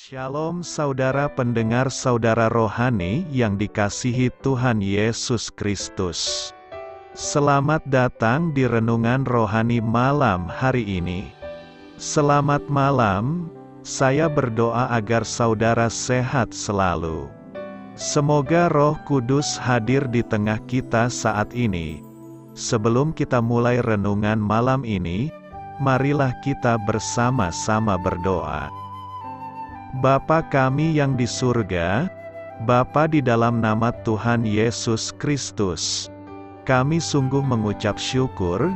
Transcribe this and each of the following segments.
Shalom saudara pendengar saudara rohani yang dikasihi Tuhan Yesus Kristus. Selamat datang di Renungan Rohani malam hari ini. Selamat malam, saya berdoa agar saudara sehat selalu. Semoga Roh Kudus hadir di tengah kita saat ini. Sebelum kita mulai renungan malam ini, marilah kita bersama-sama berdoa. Bapa kami yang di surga, Bapa di dalam nama Tuhan Yesus Kristus, kami sungguh mengucap syukur,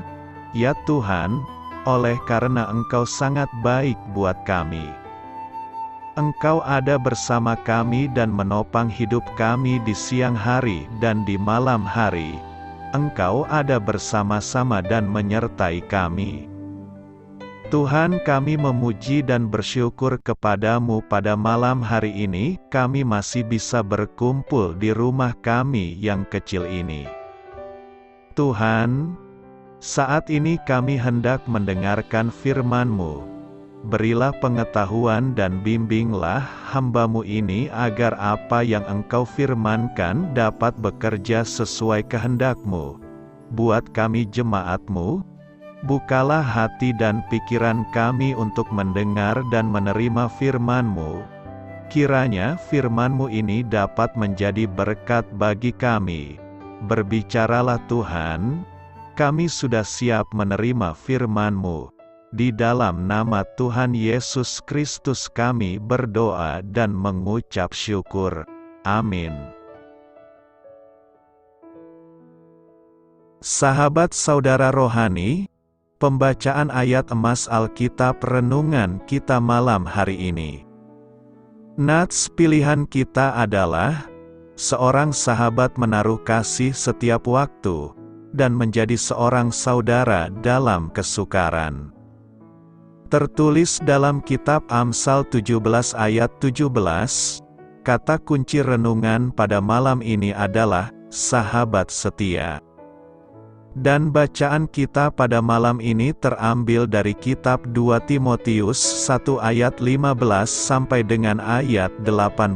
ya Tuhan, oleh karena Engkau sangat baik buat kami. Engkau ada bersama kami dan menopang hidup kami di siang hari dan di malam hari. Engkau ada bersama-sama dan menyertai kami. Tuhan, kami memuji dan bersyukur kepadamu pada malam hari ini, kami masih bisa berkumpul di rumah kami yang kecil ini. Tuhan, saat ini kami hendak mendengarkan firman-Mu. Berilah pengetahuan dan bimbinglah hamba-Mu ini agar apa yang Engkau firmankan dapat bekerja sesuai kehendak-Mu. Buat kami jemaat-Mu, bukalah hati dan pikiran kami untuk mendengar dan menerima firman-Mu. Kiranya firman-Mu ini dapat menjadi berkat bagi kami. Berbicaralah Tuhan, kami sudah siap menerima firman-Mu. Di dalam nama Tuhan Yesus Kristus kami berdoa dan mengucap syukur. Amin. Sahabat saudara rohani, pembacaan ayat emas Alkitab renungan kita malam hari ini. Nats pilihan kita adalah, seorang sahabat menaruh kasih setiap waktu, dan menjadi seorang saudara dalam kesukaran. Tertulis dalam kitab Amsal 17 ayat 17, kata kunci renungan pada malam ini adalah, sahabat setia. Dan bacaan kita pada malam ini terambil dari kitab 2 Timotius 1 ayat 15 sampai dengan ayat 18.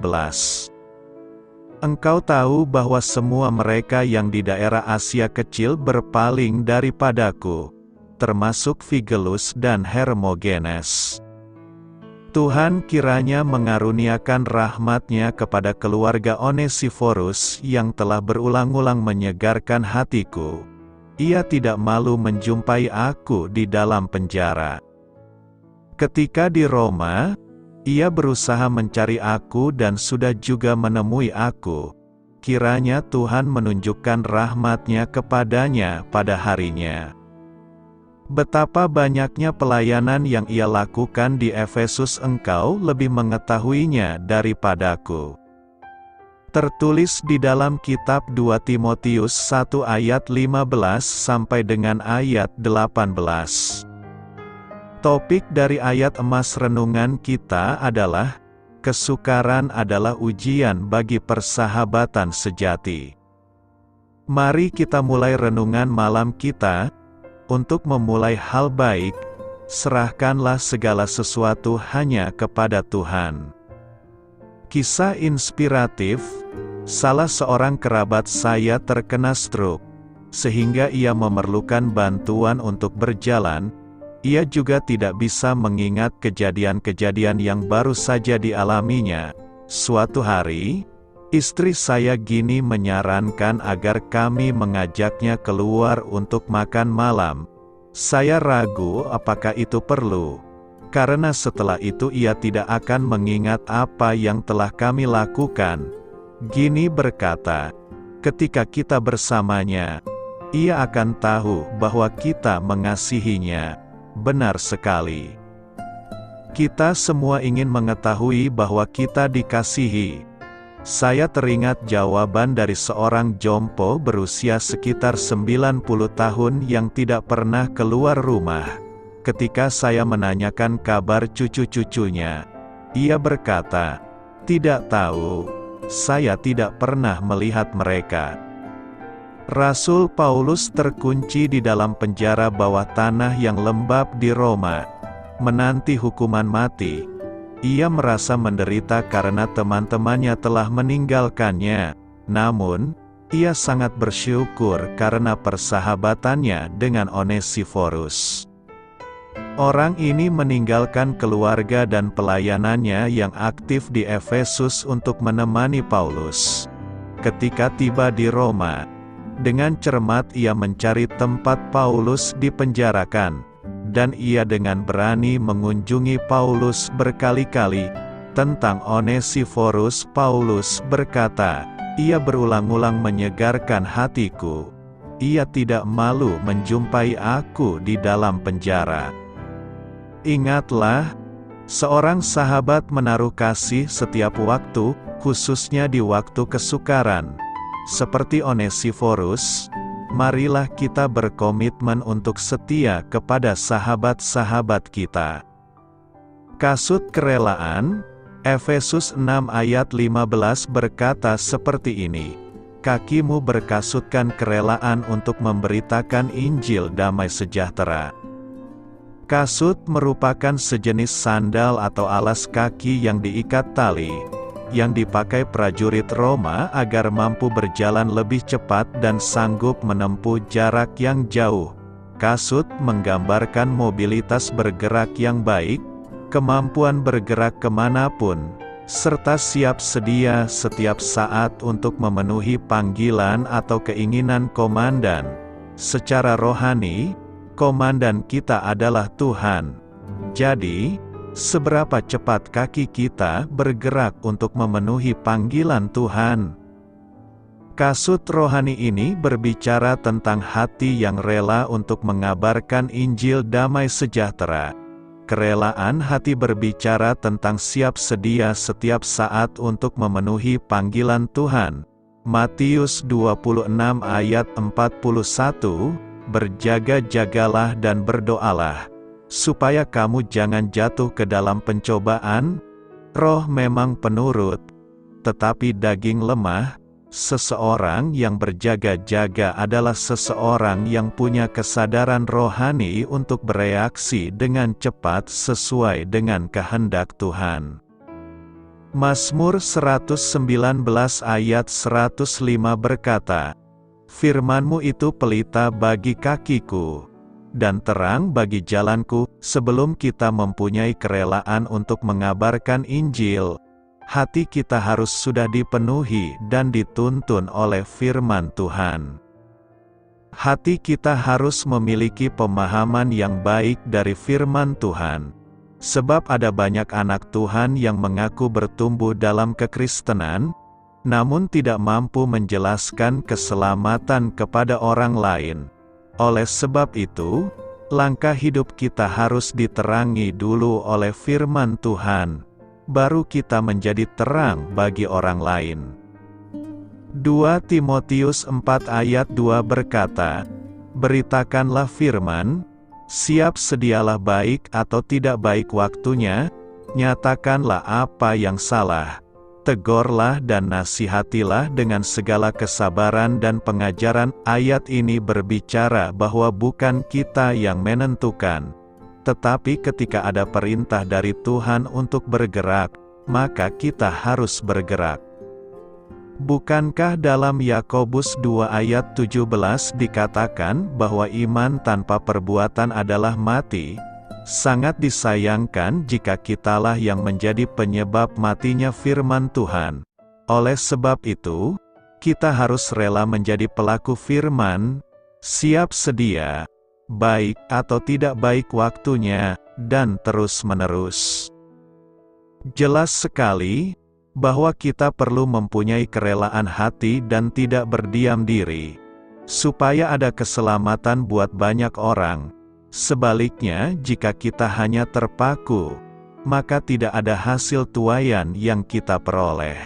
Engkau tahu bahwa semua mereka yang di daerah Asia Kecil berpaling daripadaku, termasuk Figelus dan Hermogenes. Tuhan kiranya mengaruniakan rahmat-Nya kepada keluarga Onesiforus yang telah berulang-ulang menyegarkan hatiku. Ia tidak malu menjumpai aku di dalam penjara. Ketika di Roma, ia berusaha mencari aku dan sudah juga menemui aku. Kiranya Tuhan menunjukkan rahmat-Nya kepadanya pada harinya. Betapa banyaknya pelayanan yang ia lakukan di Efesus, engkau lebih mengetahuinya daripadaku. Tertulis di dalam kitab 2 Timotius 1 ayat 15 sampai dengan ayat 18. Topik dari ayat emas renungan kita adalah, kesukaran adalah ujian bagi persahabatan sejati. Mari kita mulai renungan malam kita. Untuk memulai hal baik, serahkanlah segala sesuatu hanya kepada Tuhan. Kisah inspiratif, salah seorang kerabat saya terkena stroke, sehingga ia memerlukan bantuan untuk berjalan. Ia juga tidak bisa mengingat kejadian-kejadian yang baru saja dialaminya. Suatu hari, istri saya Gini menyarankan agar kami mengajaknya keluar untuk makan malam. Saya ragu apakah itu perlu. Karena setelah itu ia tidak akan mengingat apa yang telah kami lakukan. Gini berkata, ketika kita bersamanya, ia akan tahu bahwa kita mengasihinya. Benar sekali. Kita semua ingin mengetahui bahwa kita dikasihi. Saya teringat jawaban dari seorang jompo berusia sekitar 90 tahun yang tidak pernah keluar rumah. Ketika saya menanyakan kabar cucu-cucunya, ia berkata, "Tidak tahu, saya tidak pernah melihat mereka." Rasul Paulus terkunci di dalam penjara bawah tanah yang lembab di Roma, menanti hukuman mati. Ia merasa menderita karena teman-temannya telah meninggalkannya. Namun, ia sangat bersyukur karena persahabatannya dengan Onesiforus. Orang ini meninggalkan keluarga dan pelayanannya yang aktif di Efesus untuk menemani Paulus. Ketika tiba di Roma, dengan cermat ia mencari tempat Paulus dipenjarakan, dan ia dengan berani mengunjungi Paulus berkali-kali. Tentang Onesiforus, Paulus berkata, "Ia berulang-ulang menyegarkan hatiku. Ia tidak malu menjumpai aku di dalam penjara." Ingatlah, seorang sahabat menaruh kasih setiap waktu, khususnya di waktu kesukaran. Seperti Onesiforus, marilah kita berkomitmen untuk setia kepada sahabat-sahabat kita. Kasut kerelaan, Efesus 6 ayat 15 berkata seperti ini, "Kakimu berkasutkan kerelaan untuk memberitakan Injil damai sejahtera." Kasut merupakan sejenis sandal atau alas kaki yang diikat tali, yang dipakai prajurit Roma agar mampu berjalan lebih cepat dan sanggup menempuh jarak yang jauh. Kasut menggambarkan mobilitas bergerak yang baik, kemampuan bergerak kemanapun, serta siap sedia setiap saat untuk memenuhi panggilan atau keinginan komandan. Secara rohani, komandan kita adalah Tuhan. Jadi, seberapa cepat kaki kita bergerak untuk memenuhi panggilan Tuhan? Kasut rohani ini berbicara tentang hati yang rela untuk mengabarkan Injil damai sejahtera. Kerelaan hati berbicara tentang siap sedia setiap saat untuk memenuhi panggilan Tuhan. Matius 26 ayat 41, "Berjaga-jagalah dan berdoalah, supaya kamu jangan jatuh ke dalam pencobaan. Roh memang penurut, tetapi daging lemah. Seseorang yang berjaga-jaga adalah seseorang yang punya kesadaran rohani untuk bereaksi dengan cepat sesuai dengan kehendak Tuhan." Mazmur 119 ayat 105 berkata, "Firman-Mu itu pelita bagi kakiku, dan terang bagi jalanku." Sebelum kita mempunyai kerelaan untuk mengabarkan Injil, hati kita harus sudah dipenuhi dan dituntun oleh firman Tuhan. Hati kita harus memiliki pemahaman yang baik dari firman Tuhan. Sebab ada banyak anak Tuhan yang mengaku bertumbuh dalam kekristenan, namun tidak mampu menjelaskan keselamatan kepada orang lain. Oleh sebab itu, langkah hidup kita harus diterangi dulu oleh firman Tuhan, baru kita menjadi terang bagi orang lain. 2 Timotius 4 ayat 2 berkata, "Beritakanlah firman, siap sedialah baik atau tidak baik waktunya, nyatakanlah apa yang salah, tegurlah dan nasihatilah dengan segala kesabaran dan pengajaran." Ayat ini berbicara bahwa bukan kita yang menentukan, tetapi ketika ada perintah dari Tuhan untuk bergerak, maka kita harus bergerak. Bukankah dalam Yakobus 2 ayat 17 dikatakan bahwa iman tanpa perbuatan adalah mati? Sangat disayangkan jika kitalah yang menjadi penyebab matinya firman Tuhan. Oleh sebab itu, kita harus rela menjadi pelaku firman, siap sedia, baik atau tidak baik waktunya, dan terus-menerus. Jelas sekali bahwa kita perlu mempunyai kerelaan hati dan tidak berdiam diri, supaya ada keselamatan buat banyak orang. Sebaliknya, jika kita hanya terpaku, maka tidak ada hasil tuaian yang kita peroleh.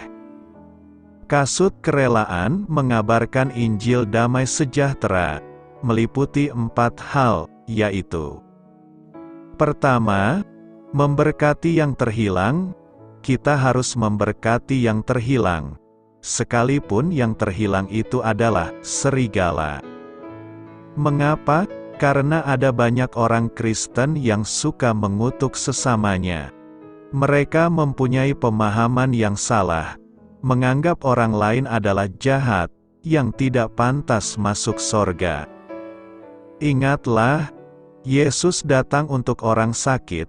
Kasut kerelaan mengabarkan Injil damai sejahtera meliputi 4 hal, yaitu: pertama, memberkati yang terhilang. Kita harus memberkati yang terhilang, sekalipun yang terhilang itu adalah serigala. Mengapa? Karena ada banyak orang Kristen yang suka mengutuk sesamanya. Mereka mempunyai pemahaman yang salah, menganggap orang lain adalah jahat, yang tidak pantas masuk sorga. Ingatlah, Yesus datang untuk orang sakit.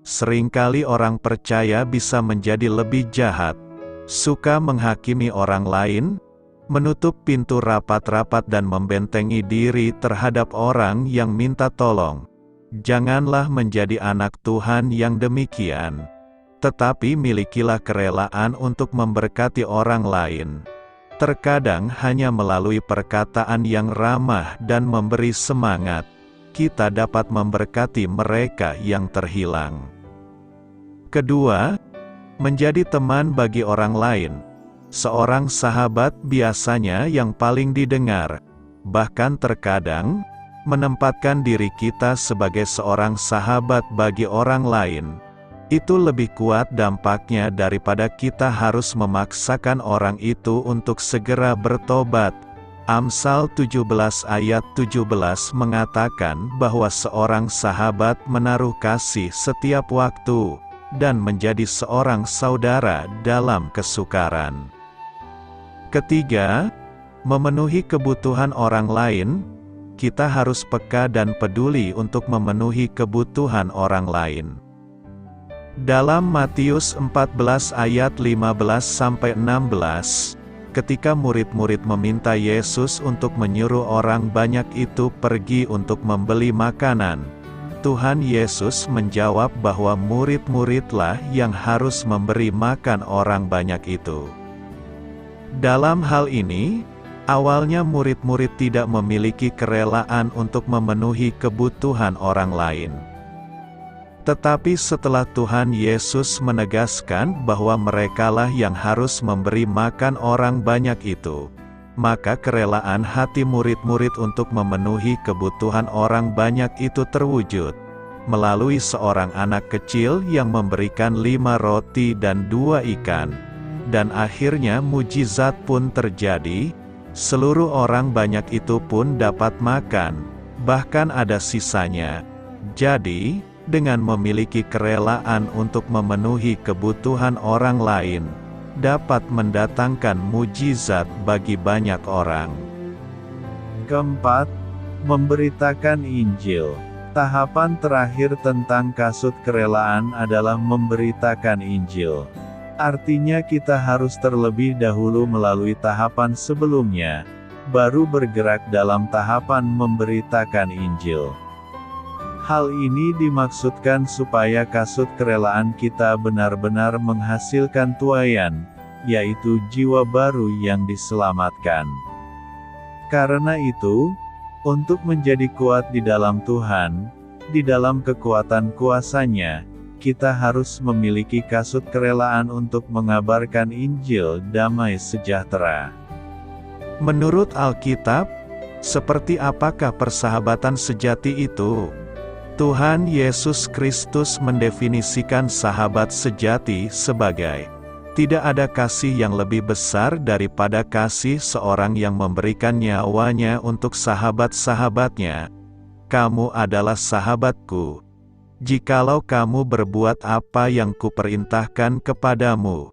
Seringkali orang percaya bisa menjadi lebih jahat, suka menghakimi orang lain, menutup pintu rapat-rapat dan membentengi diri terhadap orang yang minta tolong. Janganlah menjadi anak Tuhan yang demikian. Tetapi milikilah kerelaan untuk memberkati orang lain. Terkadang hanya melalui perkataan yang ramah dan memberi semangat, kita dapat memberkati mereka yang terhilang. Kedua, menjadi teman bagi orang lain. Seorang sahabat biasanya yang paling didengar, bahkan terkadang, menempatkan diri kita sebagai seorang sahabat bagi orang lain. Itu lebih kuat dampaknya daripada kita harus memaksakan orang itu untuk segera bertobat. Amsal 17 ayat 17 mengatakan bahwa seorang sahabat menaruh kasih setiap waktu, dan menjadi seorang saudara dalam kesukaran. Ketiga, memenuhi kebutuhan orang lain. Kita harus peka dan peduli untuk memenuhi kebutuhan orang lain. Dalam Matius 14 ayat 15-16, ketika murid-murid meminta Yesus untuk menyuruh orang banyak itu pergi untuk membeli makanan, Tuhan Yesus menjawab bahwa murid-muridlah yang harus memberi makan orang banyak itu. Dalam hal ini, awalnya murid-murid tidak memiliki kerelaan untuk memenuhi kebutuhan orang lain. Tetapi setelah Tuhan Yesus menegaskan bahwa merekalah yang harus memberi makan orang banyak itu, maka kerelaan hati murid-murid untuk memenuhi kebutuhan orang banyak itu terwujud, melalui seorang anak kecil yang memberikan 5 roti dan 2 ikan, dan akhirnya mujizat pun terjadi, seluruh orang banyak itu pun dapat makan, bahkan ada sisanya. Jadi, dengan memiliki kerelaan untuk memenuhi kebutuhan orang lain, dapat mendatangkan mujizat bagi banyak orang. Keempat, memberitakan Injil. Tahapan terakhir tentang kasut kerelaan adalah memberitakan Injil. Artinya kita harus terlebih dahulu melalui tahapan sebelumnya, baru bergerak dalam tahapan memberitakan Injil. Hal ini dimaksudkan supaya kasut kerelaan kita benar-benar menghasilkan tuaian, yaitu jiwa baru yang diselamatkan. Karena itu, untuk menjadi kuat di dalam Tuhan, di dalam kekuatan kuasa-Nya, kita harus memiliki kasut kerelaan untuk mengabarkan Injil damai sejahtera. Menurut Alkitab, seperti apakah persahabatan sejati itu? Tuhan Yesus Kristus mendefinisikan sahabat sejati sebagai, tidak ada kasih yang lebih besar daripada kasih seorang yang memberikan nyawanya untuk sahabat-sahabatnya. Kamu adalah sahabatku, jikalau kamu berbuat apa yang kuperintahkan kepadamu.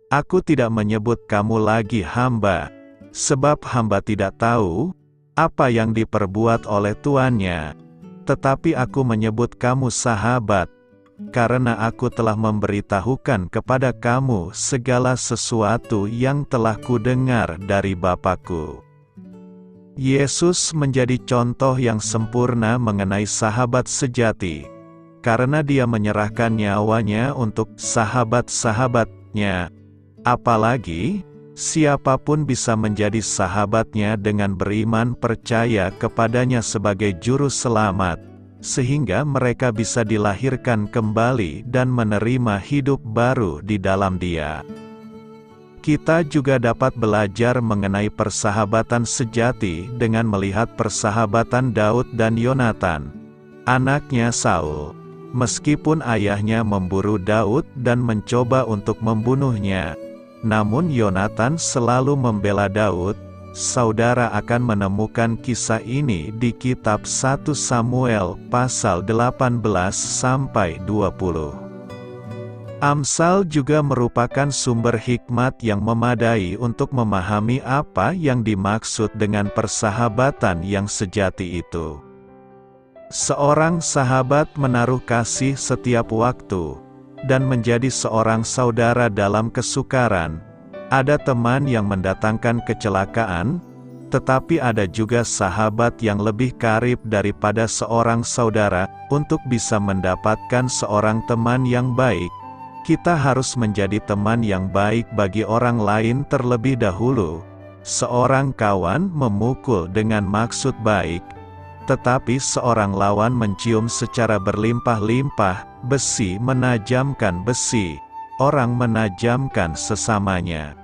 Aku tidak menyebut kamu lagi hamba, sebab hamba tidak tahu apa yang diperbuat oleh tuannya. Tetapi aku menyebut kamu sahabat, karena aku telah memberitahukan kepada kamu segala sesuatu yang telah kudengar dari Bapa-Ku. Yesus menjadi contoh yang sempurna mengenai sahabat sejati, karena Dia menyerahkan nyawanya untuk sahabat-sahabatnya. Apalagi, siapapun bisa menjadi sahabatnya dengan beriman percaya kepadanya sebagai juru selamat, sehingga mereka bisa dilahirkan kembali dan menerima hidup baru di dalam Dia. Kita juga dapat belajar mengenai persahabatan sejati dengan melihat persahabatan Daud dan Yonatan, anaknya Saul. Meskipun ayahnya memburu Daud dan mencoba untuk membunuhnya, namun Yonatan selalu membela Daud. Saudara akan menemukan kisah ini di kitab 1 Samuel pasal 18-20. Amsal juga merupakan sumber hikmat yang memadai untuk memahami apa yang dimaksud dengan persahabatan yang sejati itu. Seorang sahabat menaruh kasih setiap waktu, dan menjadi seorang saudara dalam kesukaran. Ada teman yang mendatangkan kecelakaan, tetapi ada juga sahabat yang lebih karib daripada seorang saudara. Untuk bisa mendapatkan seorang teman yang baik, kita harus menjadi teman yang baik bagi orang lain terlebih dahulu. Seorang kawan memukul dengan maksud baik, tetapi seorang lawan mencium secara berlimpah-limpah. Besi menajamkan besi, orang menajamkan sesamanya.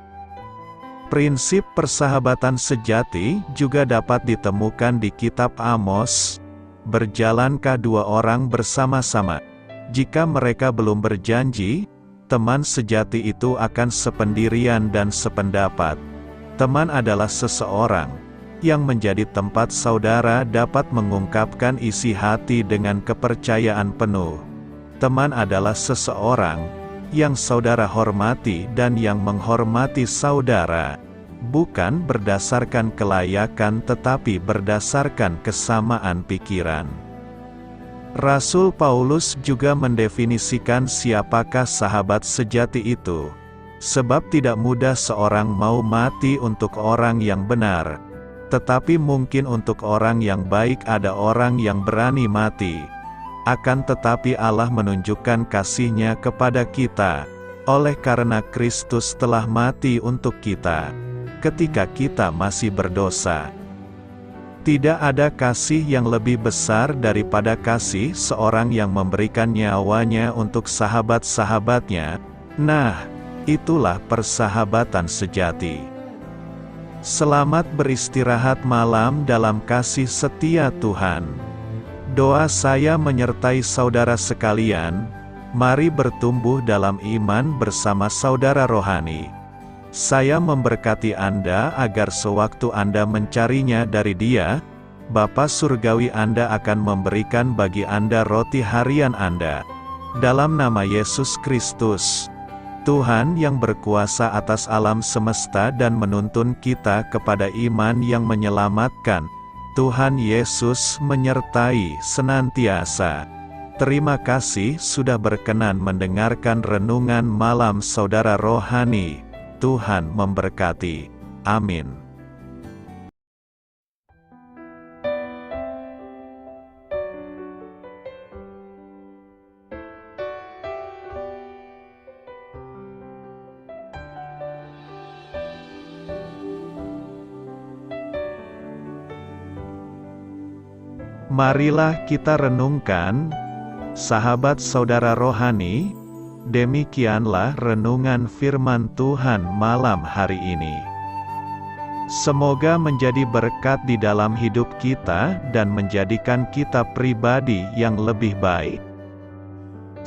Prinsip persahabatan sejati juga dapat ditemukan di kitab Amos. Berjalankah dua orang bersama-sama, jika mereka belum berjanji? Teman sejati itu akan sependirian dan sependapat. Teman adalah seseorang yang menjadi tempat saudara dapat mengungkapkan isi hati dengan kepercayaan penuh. Teman adalah seseorang yang saudara hormati dan yang menghormati saudara, bukan berdasarkan kelayakan tetapi berdasarkan kesamaan pikiran. Rasul Paulus juga mendefinisikan siapakah sahabat sejati itu. Sebab tidak mudah seorang mau mati untuk orang yang benar, tetapi mungkin untuk orang yang baik ada orang yang berani mati. Akan tetapi Allah menunjukkan kasih-Nya kepada kita, oleh karena Kristus telah mati untuk kita, ketika kita masih berdosa. Tidak ada kasih yang lebih besar daripada kasih seorang yang memberikan nyawanya untuk sahabat-sahabatnya. Nah, itulah persahabatan sejati. Selamat beristirahat malam dalam kasih setia Tuhan. Doa saya menyertai saudara sekalian, mari bertumbuh dalam iman bersama saudara rohani. Saya memberkati Anda agar sewaktu Anda mencarinya dari Dia, Bapa Surgawi Anda akan memberikan bagi Anda roti harian Anda. Dalam nama Yesus Kristus, Tuhan yang berkuasa atas alam semesta dan menuntun kita kepada iman yang menyelamatkan, Tuhan Yesus menyertai senantiasa. Terima kasih sudah berkenan mendengarkan renungan malam saudara rohani. Tuhan memberkati. Amin. Marilah kita renungkan, sahabat saudara rohani, demikianlah renungan firman Tuhan malam hari ini. Semoga menjadi berkat di dalam hidup kita dan menjadikan kita pribadi yang lebih baik.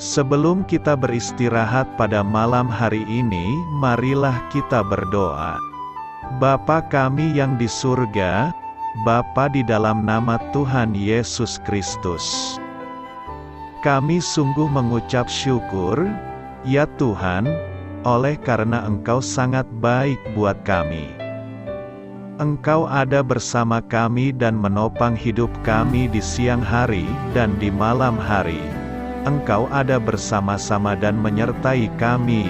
Sebelum kita beristirahat pada malam hari ini, marilah kita berdoa. Bapa kami yang di surga, Bapa di dalam nama Tuhan Yesus Kristus, kami sungguh mengucap syukur, ya Tuhan, oleh karena Engkau sangat baik buat kami. Engkau ada bersama kami dan menopang hidup kami di siang hari dan di malam hari. Engkau ada bersama-sama dan menyertai kami,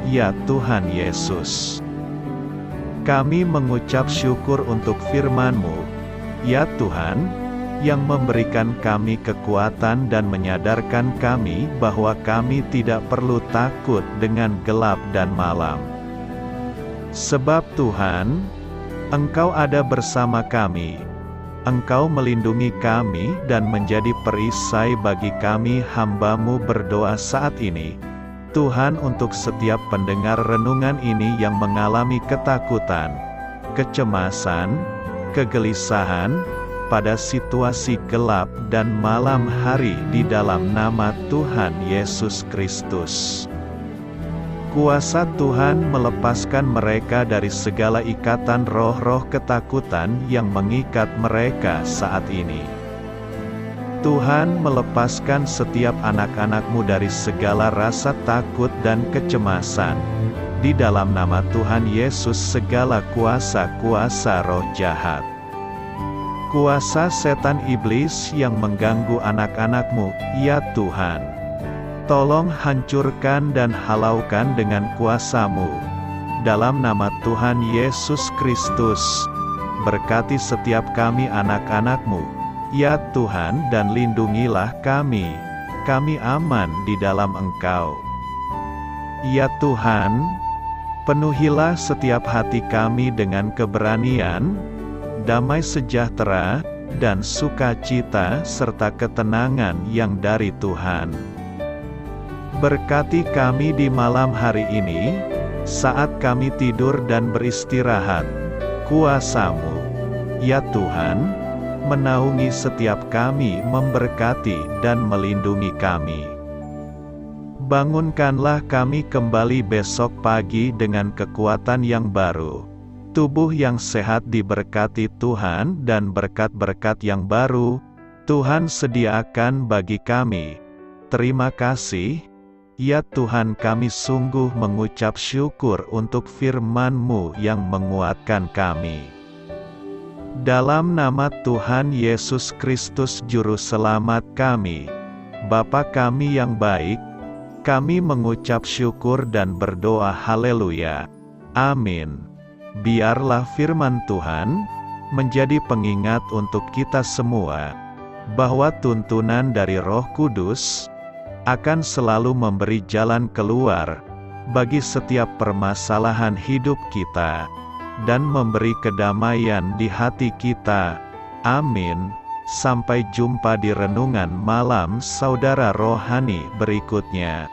ya Tuhan Yesus. Kami mengucap syukur untuk firman-Mu, ya Tuhan, yang memberikan kami kekuatan dan menyadarkan kami bahwa kami tidak perlu takut dengan gelap dan malam. Sebab Tuhan, Engkau ada bersama kami. Engkau melindungi kami dan menjadi perisai bagi kami hamba-Mu berdoa saat ini. Tuhan, untuk setiap pendengar renungan ini yang mengalami ketakutan, kecemasan, kegelisahan, pada situasi gelap dan malam hari di dalam nama Tuhan Yesus Kristus. Kuasa Tuhan melepaskan mereka dari segala ikatan roh-roh ketakutan yang mengikat mereka saat ini. Tuhan melepaskan setiap anak-anak-Mu dari segala rasa takut dan kecemasan. Di dalam nama Tuhan Yesus segala kuasa-kuasa roh jahat, kuasa setan iblis yang mengganggu anak-anak-Mu, ya Tuhan, tolong hancurkan dan halaukan dengan kuasa-Mu. Dalam nama Tuhan Yesus Kristus, berkati setiap kami anak-anak-Mu, ya Tuhan, dan lindungilah kami aman di dalam Engkau. Ya Tuhan, penuhilah setiap hati kami dengan keberanian, damai sejahtera, dan sukacita serta ketenangan yang dari Tuhan. Berkati kami di malam hari ini, saat kami tidur dan beristirahat. Kuasa-Mu, ya Tuhan, menaungi setiap kami, memberkati dan melindungi kami. Bangunkanlah kami kembali besok pagi dengan kekuatan yang baru, tubuh yang sehat diberkati Tuhan, dan berkat-berkat yang baru Tuhan sediakan bagi kami. Terima kasih, ya Tuhan, kami sungguh mengucap syukur untuk firman-Mu yang menguatkan kami. Dalam nama Tuhan Yesus Kristus Juru Selamat kami, Bapa kami yang baik, kami mengucap syukur dan berdoa haleluya. Amin. Biarlah firman Tuhan menjadi pengingat untuk kita semua, bahwa tuntunan dari Roh Kudus akan selalu memberi jalan keluar bagi setiap permasalahan hidup kita, dan memberi kedamaian di hati kita. Amin. Sampai jumpa di renungan malam saudara rohani berikutnya.